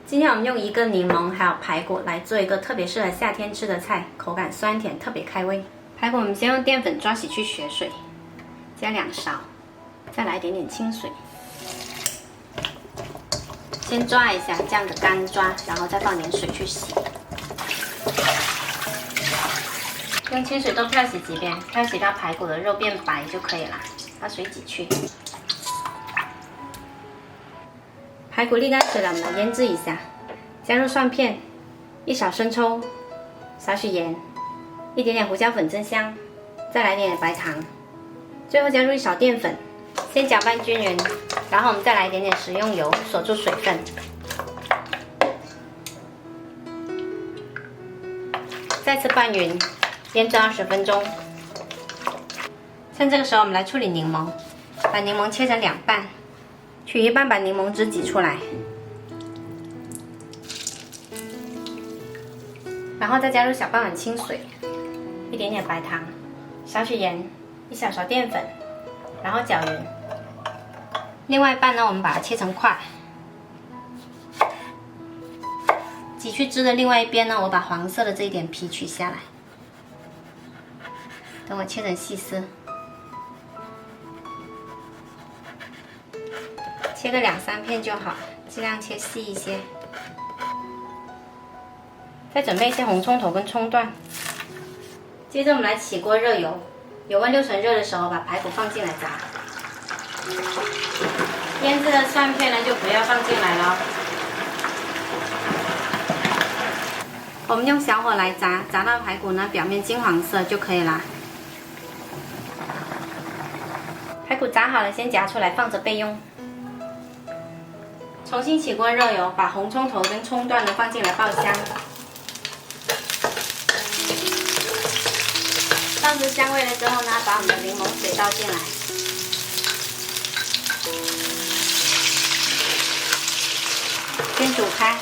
今天我们用一个柠檬还有排骨来做一个特别适合夏天吃的菜，口感酸甜，特别开胃。排骨我们先用淀粉抓洗去血水，加2勺，再来一点点清水，先抓一下，这样的干抓，然后再放点水去洗。用清水多漂洗几遍，漂洗到排骨的肉变白就可以了，把水挤去。排骨沥干水了，我们来腌制一下，加入蒜片、1勺生抽、少许盐、一点点胡椒粉增香，再来一点点白糖，最后加入1勺淀粉，先搅拌均匀，然后我们再来一点点食用油锁住水分，再次拌匀，腌制20分钟。趁这个时候，我们来处理柠檬，把柠檬切成2半。取一半，把柠檬汁挤出来，然后再加入小半碗清水，一点点白糖，少许盐，1小勺淀粉，然后搅匀。另外一半呢，我们把它切成块。挤去汁的另外一边呢，我把黄色的这一点皮取下来，等我切成细丝。切个2、3片就好，尽量切细一些。再准备一些红葱头跟葱段。接着我们来起锅热油，油温6成热的时候，把排骨放进来炸。腌制的蒜片呢就不要放进来了。我们用小火来炸，炸到排骨呢表面金黄色就可以啦。排骨炸好了，先夹出来放着备用。重新起锅热油，把红葱头跟葱段呢放进来爆香。爆出香味了之后呢，把我们的柠檬水倒进来，先煮开。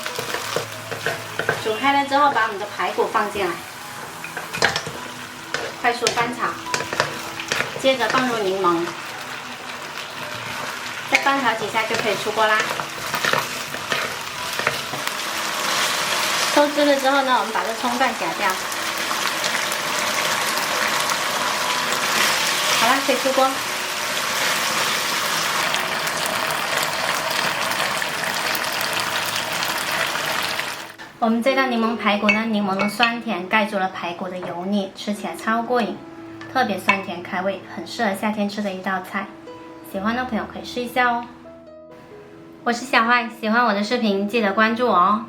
煮开了之后，把我们的排骨放进来，快速翻炒。接着放入柠檬，再翻炒几下就可以出锅啦。收汁了之后呢，我们把这葱段夹掉。好了，可以出锅。我们这道柠檬排骨呢，柠檬的酸甜盖住了排骨的油腻，吃起来超过瘾，特别酸甜开胃，很适合夏天吃的一道菜。喜欢的朋友可以试一下哦。我是小坏，喜欢我的视频记得关注我哦。